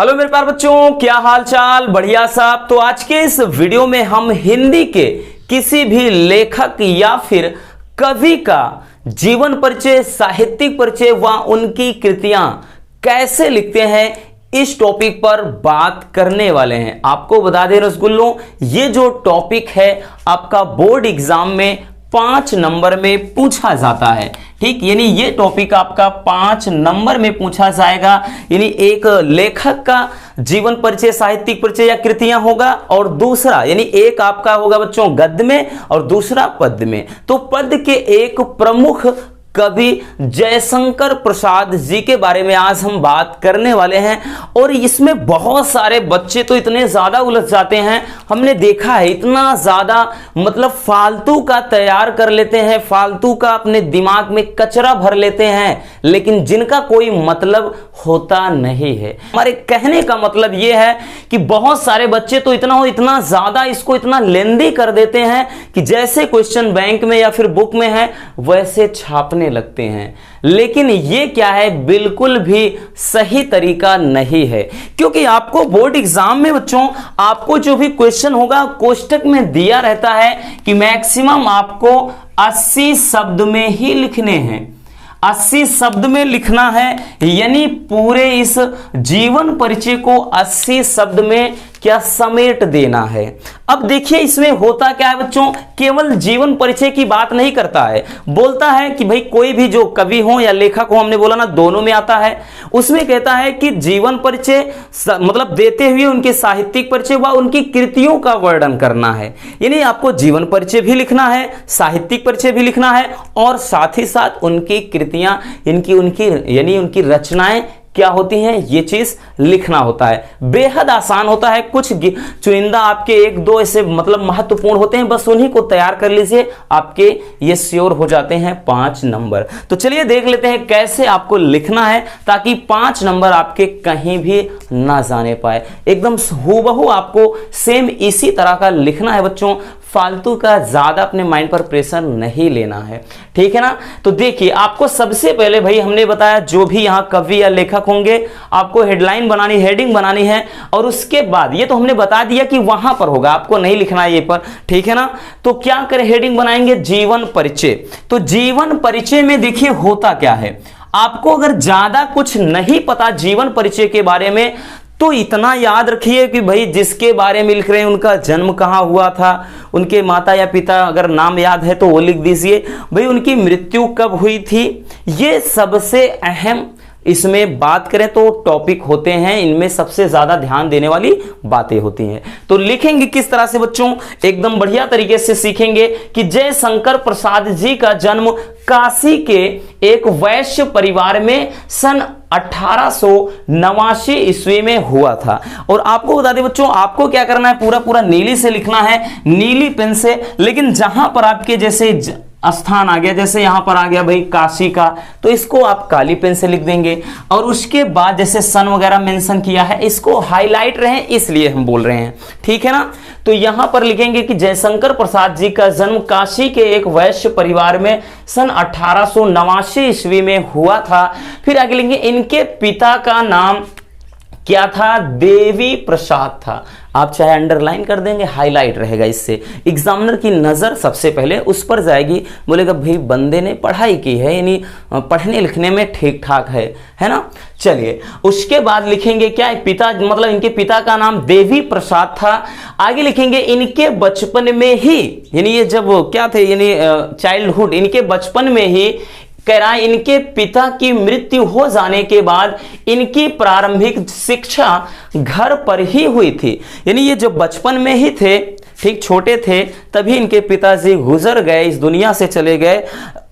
Hello मेरे प्यारे बच्चों, क्या हाल चाल? बढ़िया साहब। तो आज के इस वीडियो में हम हिंदी के किसी भी लेखक या फिर कवि का जीवन परिचय, साहित्यिक परिचय व उनकी कृतियां कैसे लिखते हैं, इस टॉपिक पर बात करने वाले हैं। आपको बता दें रसगुल्लों, ये जो टॉपिक है आपका बोर्ड एग्जाम में 5 नंबर में पूछा जाता है। ठीक, यानी ये टॉपिक आपका 5 नंबर में पूछा जाएगा। यानी एक लेखक का जीवन परिचय, साहित्यिक परिचय या कृतियां होगा, और दूसरा यानी एक आपका होगा बच्चों गद्य में और दूसरा पद्य में। तो पद्य के एक प्रमुख कवि जयशंकर प्रसाद जी के बारे में आज हम बात करने वाले हैं। और इसमें बहुत सारे बच्चे तो इतने ज्यादा उलझ जाते हैं, हमने देखा है इतना ज्यादा मतलब फालतू का तैयार कर लेते हैं, फालतू का अपने दिमाग में कचरा भर लेते हैं, लेकिन जिनका कोई मतलब होता नहीं है। हमारे कहने का मतलब यह है कि बहुत सारे बच्चे तो इतना ज्यादा इसको इतना लेंदी कर देते हैं कि जैसे क्वेश्चन बैंक में या फिर बुक में है वैसे छापने लगते हैं। लेकिन ये क्या है, बिल्कुल भी सही तरीका नहीं है। क्योंकि आपको बोर्ड एग्जाम में बच्चों आपको जो भी क्वेश्चन होगा कोष्टक में दिया रहता है कि मैक्सिमम आपको 80 शब्द में ही लिखने हैं, 80 शब्द में लिखना है। यानी पूरे इस जीवन परिचय को 80 शब्द में क्या समेट देना है। अब देखिए इसमें होता क्या है बच्चों, केवल जीवन परिचय की बात नहीं करता है, बोलता है कि भाई कोई भी जो कवि हो या लेखक हो, हमने बोला ना दोनों में आता है, उसमें कहता है कि जीवन परिचय मतलब देते हुए उनके साहित्यिक परिचय व उनकी कृतियों का वर्णन करना है। यानी आपको जीवन परिचय भी लिखना है, साहित्यिक परिचय भी लिखना है, और साथ ही साथ उनकी कृतियां यानी उनकी रचनाएं क्या होती हैं ये चीज लिखना होता है। बेहद आसान होता है, कुछ चुनिंदा आपके 1-2 ऐसे मतलब महत्वपूर्ण होते हैं, बस उन्हीं को तैयार कर लीजिए, आपके ये श्योर हो जाते हैं 5 नंबर। तो चलिए देख लेते हैं कैसे आपको लिखना है ताकि 5 नंबर आपके कहीं भी ना जाने पाए। एकदम हूबहू आपको सेम इसी तरह का लिखना है बच्चों, फालतू का ज्यादा अपने माइंड पर प्रेशर नहीं लेना है, ठीक है ना। तो देखिए आपको सबसे पहले भाई हमने बताया जो भी यहाँ कवि या लेखक होंगे आपको हेडलाइन बनानी, हेडिंग बनानी है, और उसके बाद ये तो हमने बता दिया कि वहां पर होगा, आपको नहीं लिखना है ये पर, ठीक है ना। तो क्या करें, हेडिंग बनाएंगे जीवन परिचय। तो जीवन परिचय में देखिए होता क्या है, आपको अगर ज्यादा कुछ नहीं पता जीवन परिचय के बारे में तो इतना याद रखिए कि भाई जिसके बारे में लिख रहे हैं उनका जन्म कहाँ हुआ था, उनके माता या पिता अगर नाम याद है तो वो लिख दीजिए, भाई उनकी मृत्यु कब हुई थी। ये सबसे अहम इसमें बात करें तो टॉपिक होते हैं, इनमें सबसे ज्यादा ध्यान देने वाली बातें होती हैं। तो लिखेंगे किस तरह से बच्चों, एकदम बढ़िया तरीके से सीखेंगे कि जयशंकर प्रसाद जी का जन्म काशी के एक वैश्य परिवार में सन 1889 ईस्वी में हुआ था। और आपको बता दें बच्चों, आपको क्या करना है, पूरा नीली से लिखना है, नीली पेन से। लेकिन जहां पर आपके जैसे स्थान आ गया, जैसे यहां पर आ गया भाई काशी का, तो इसको आप काली पेन से लिख देंगे। और उसके बाद जैसे सन वगैरह मेंशन किया है, इसको हाईलाइट रहे इसलिए हम बोल रहे हैं, ठीक है ना। तो यहां पर लिखेंगे कि जयशंकर प्रसाद जी का जन्म काशी के एक वैश्य परिवार में सन 1889 ईस्वी में हुआ था। फिर आगे लिखेंगे इनके पिता का नाम क्या था, देवी प्रसाद था। आप चाहे अंडरलाइन कर देंगे, हाईलाइट रहेगा, इससे एग्जामिनर की नजर सबसे पहले उस पर जाएगी, बोलेगा भाई बंदे ने पढ़ाई की है, यानी पढ़ने लिखने में ठीक ठाक है ना। चलिए उसके बाद लिखेंगे क्या, पिता मतलब इनके पिता का नाम देवी प्रसाद था। आगे लिखेंगे इनके बचपन में ही, यानी ये जब क्या थे, यानी चाइल्डहुड, इनके बचपन में ही कह रहा है इनके पिता की मृत्यु हो जाने के बाद इनकी प्रारंभिक शिक्षा घर पर ही हुई थी। यानी ये जो बचपन में ही थे, ठीक छोटे थे, तभी इनके पिताजी गुजर गए, इस दुनिया से चले गए,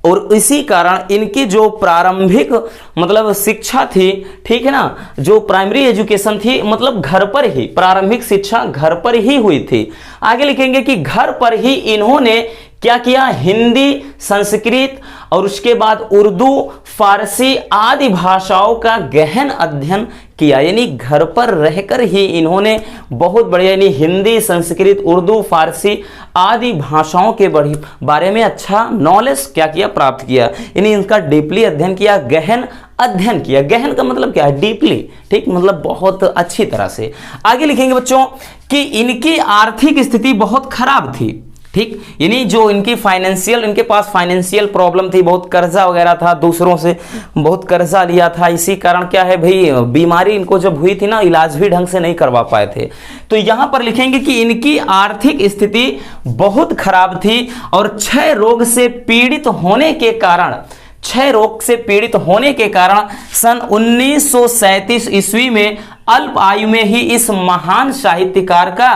और इसी कारण इनकी जो प्रारंभिक मतलब शिक्षा थी, ठीक है ना, जो प्राइमरी एजुकेशन थी, मतलब घर पर ही प्रारंभिक शिक्षा घर पर ही हुई थी। आगे लिखेंगे कि घर पर ही इन्होंने क्या किया, हिंदी, संस्कृत और उसके बाद उर्दू, फारसी आदि भाषाओं का गहन अध्ययन किया। यानी घर पर रहकर ही इन्होंने बहुत बढ़िया यानी हिंदी, संस्कृत, उर्दू, फारसी आदि भाषाओं के बारे में अच्छा नॉलेज क्या किया, प्राप्त किया। यानी इनका डीपली अध्ययन किया, गहन अध्ययन किया। गहन का मतलब क्या है? डीपली, ठीक, मतलब बहुत अच्छी तरह से। आगे लिखेंगे बच्चों कि इनकी आर्थिक स्थिति बहुत खराब थी, ठीक, यानी जो इनकी फाइनेंशियल, इनके पास फाइनेंशियल प्रॉब्लम थी, बहुत कर्जा वगैरह था, दूसरों से बहुत कर्जा लिया था। इसी कारण क्या है भाई, बीमारी इनको जब हुई थी ना, इलाज भी ढंग से नहीं करवा पाए थे। तो यहां पर लिखेंगे कि इनकी आर्थिक स्थिति बहुत खराब थी और क्षय रोग से पीड़ित होने के कारण, क्षय रोग से पीड़ित होने के कारण सन 1937 ईस्वी में अल्प आयु में ही इस महान साहित्यकार का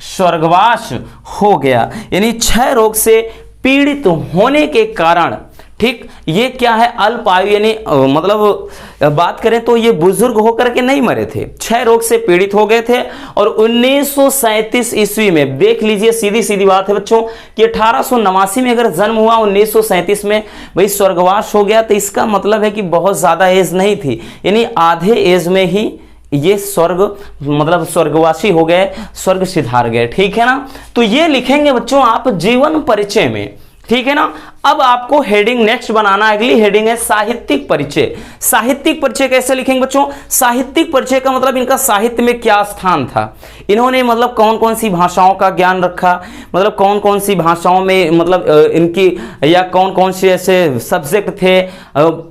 स्वर्गवास हो गया। यानी क्षय रोग से पीड़ित होने के कारण, ठीक, ये क्या है, अल्प आयु, यानी मतलब बात करें तो ये बुजुर्ग होकर के नहीं मरे थे, क्षय रोग से पीड़ित हो गए थे। और 1937 ईस्वी में, देख लीजिए, सीधी सीधी बात है बच्चों कि 1889 में अगर जन्म हुआ, 1937 में भाई स्वर्गवास हो गया, तो इसका मतलब है कि बहुत ज्यादा एज नहीं थी, यानी आधे एज में ही ये स्वर्ग, मतलब स्वर्गवासी हो गए, स्वर्ग सिधार गए, ठीक है ना। तो ये लिखेंगे बच्चों आप जीवन परिचय में, ठीक है ना। अब आपको हेडिंग नेक्स्ट बनाना, अगली हेडिंग है साहित्यिक परिचय। साहित्यिक परिचय कैसे लिखेंगे बच्चों? साहित्यिक परिचय का मतलब इनका साहित्य में क्या स्थान था, इन्होंने मतलब कौन कौन सी भाषाओं का ज्ञान रखा, मतलब कौन कौन सी भाषाओं में, मतलब इनकी, या कौन कौन से ऐसे सब्जेक्ट थे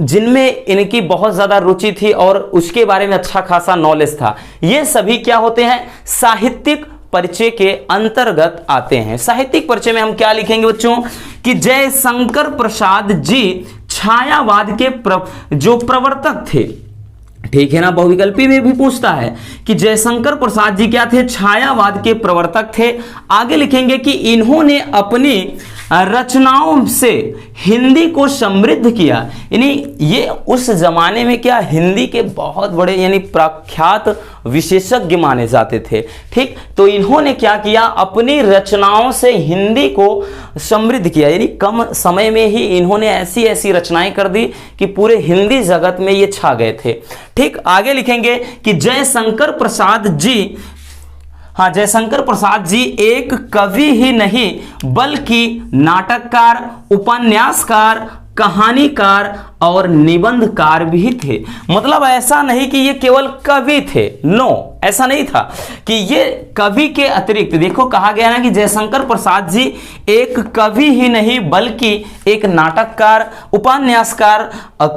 जिनमें इनकी बहुत ज्यादा रुचि थी और उसके बारे में अच्छा खासा नॉलेज था। ये सभी क्या होते हैं? साहित्यिक परिचय के अंतर्गत आते हैं। साहित्यिक परिचय में हम क्या लिखेंगे बच्चों कि जयशंकर प्रसाद जी छायावाद के जो प्रवर्तक थे, ठीक है ना। बहुविकल्पी में भी पूछता है कि जयशंकर प्रसाद जी क्या थे? छायावाद के प्रवर्तक थे। आगे लिखेंगे कि इन्होंने अपनी रचनाओं से हिंदी को समृद्ध किया, यानी ये उस जमाने में क्या, हिंदी के बहुत बड़े यानी प्रख्यात विशेषज्ञ माने जाते थे, ठीक। तो इन्होंने क्या किया? अपनी रचनाओं से हिंदी को समृद्ध किया, यानी कम समय में ही इन्होंने ऐसी ऐसी रचनाएं कर दी कि पूरे हिंदी जगत में ये छा गए थे, ठीक। आगे लिखेंगे कि जयशंकर प्रसाद जी, हाँ, जयशंकर प्रसाद जी एक कवि ही नहीं बल्कि नाटककार, उपन्यासकार, कहानीकार और निबंधकार भी थे। मतलब ऐसा नहीं कि ये केवल कवि थे, नो, ऐसा नहीं था कि ये कवि के अतिरिक्त, देखो कहा गया ना कि जयशंकर प्रसाद जी एक कवि ही नहीं बल्कि एक नाटककार, उपन्यासकार,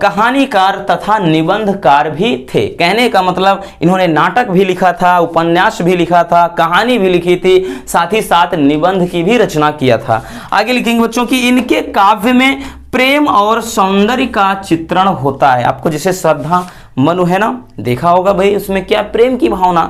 कहानीकार तथा निबंधकार भी थे। कहने का मतलब इन्होंने नाटक भी लिखा था, उपन्यास भी लिखा था, कहानी भी लिखी थी, साथ ही साथ निबंध की भी रचना किया था। आगे लिखेंगे बच्चों कि इनके काव्य में प्रेम और सौंदर्य का चित्रण होता है। आपको जैसे श्रद्धा मनु है ना, देखा होगा भाई, उसमें क्या प्रेम की भावना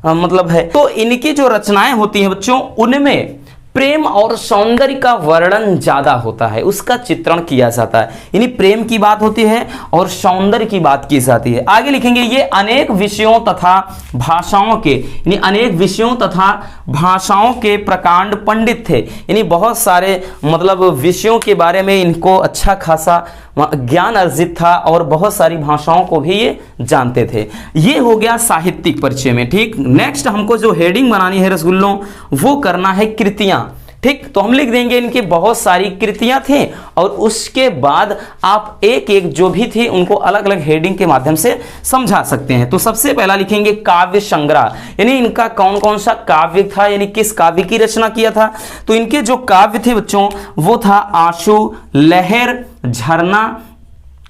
मतलब है। तो इनकी जो रचनाएं होती हैं बच्चों, उनमें प्रेम और सौंदर्य का वर्णन ज्यादा होता है, उसका चित्रण किया जाता है, यानी प्रेम की बात होती है और सौंदर्य की बात की जाती है। आगे लिखेंगे ये अनेक विषयों तथा भाषाओं के, यानी अनेक विषयों तथा भाषाओं के प्रकांड पंडित थे, यानी बहुत सारे मतलब विषयों के बारे में इनको अच्छा खासा ज्ञान अर्जित था और बहुत सारी भाषाओं को भी ये जानते थे। ये हो गया साहित्यिक परिचय में, ठीक। नेक्स्ट हमको जो हेडिंग बनानी है रसगुल्लों, वो करना है कृतियां, ठीक। तो हम लिख देंगे इनकी बहुत सारी कृतियां थी और उसके बाद आप एक एक जो भी थी उनको अलग अलग हेडिंग के माध्यम से समझा सकते हैं। तो सबसे पहला लिखेंगे काव्य संग्रह, यानी इनका कौन कौन सा काव्य था, यानी किस काव्य की रचना किया था। तो इनके जो काव्य थे बच्चों वो था आंसू, लहर, झरना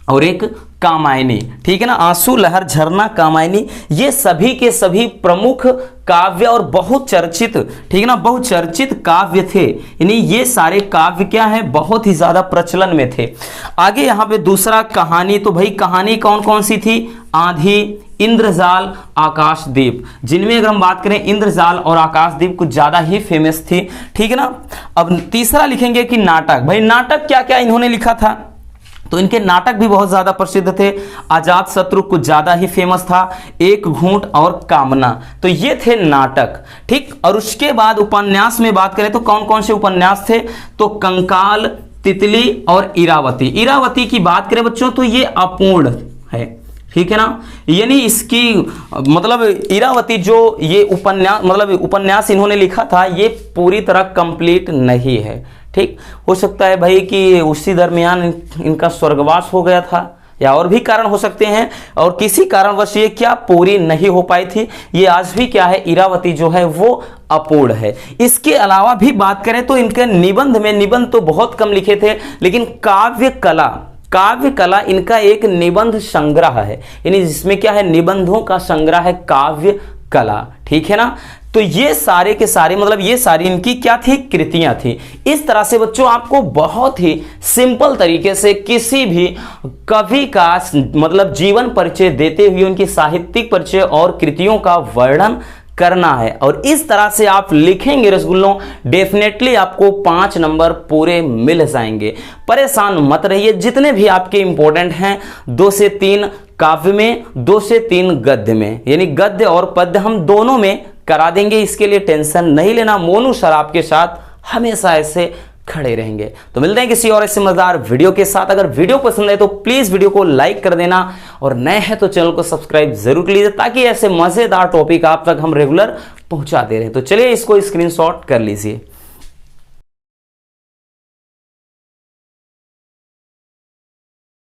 और एक कामायनी, ठीक है ना। आंसू, लहर, झरना, कामायनी, ये सभी के सभी प्रमुख काव्य और बहुत चर्चित, ठीक है ना, बहुचर्चित काव्य थे, यानी ये सारे काव्य क्या है, बहुत ही ज्यादा प्रचलन में थे। आगे यहाँ पे दूसरा कहानी, तो भाई कहानी कौन कौन सी थी? आंधी, इंद्रजाल, आकाशदीप, जिनमें अगर हम बात करें इंद्रजाल और आकाशदीप कुछ ज्यादा ही फेमस थी, ठीक है ना। अब तीसरा लिखेंगे कि नाटक, भाई नाटक क्या क्या इन्होंने लिखा था, तो इनके नाटक भी बहुत ज्यादा प्रसिद्ध थे। अजात शत्रु कुछ ज्यादा ही फेमस था, एक घूंट और कामना, तो ये थे नाटक, ठीक। और उसके बाद उपन्यास में बात करें तो कौन कौन से उपन्यास थे, तो कंकाल, तितली और इरावती। इरावती की बात करें बच्चों तो ये अपूर्ण है, ठीक है ना, यानी इसकी मतलब इरावती जो ये उपन्यास, मतलब उपन्यास इन्होंने लिखा था, ये पूरी तरह कंप्लीट नहीं है, ठीक। हो सकता है भाई कि उसी दरमियान इनका स्वर्गवास हो गया था या और भी कारण हो सकते हैं, और किसी कारणवश ये क्या पूरी नहीं हो पाई थी, ये आज भी क्या है, इरावती जो है वो अपूर्ण है। इसके अलावा भी बात करें तो इनके निबंध में, निबंध तो बहुत कम लिखे थे, लेकिन काव्य कला इनका एक निबंध संग्रह है, यानी जिसमें क्या है, निबंधों का संग्रह है काव्य कला, ठीक है ना। तो ये सारे के सारे मतलब ये सारी इनकी क्या थी, कृतियां थी। इस तरह से बच्चों आपको बहुत ही सिंपल तरीके से किसी भी कवि का मतलब जीवन परिचय देते हुए उनकी साहित्यिक परिचय और कृतियों का वर्णन करना है, और इस तरह से आप लिखेंगे रसगुल्लों, डेफिनेटली आपको 5 नंबर पूरे मिल जाएंगे। परेशान मत रहिए, जितने भी आपके इंपॉर्टेंट हैं 2 से 3 काव्य में, 2 से 3 गद्य में, यानी गद्य और पद्य हम दोनों में करा देंगे, इसके लिए टेंशन नहीं लेना। मोनू सर आपके साथ हमेशा ऐसे खड़े रहेंगे। तो मिलते हैं किसी और ऐसे मजेदार वीडियो के साथ। अगर वीडियो पसंद है तो प्लीज वीडियो को लाइक कर देना, और नए हैं तो चैनल को सब्सक्राइब जरूर कर लीजिए, ताकि ऐसे मजेदार टॉपिक आप तक हम रेगुलर पहुंचाते रहे। तो चलिए इसको स्क्रीनशॉट कर लीजिए।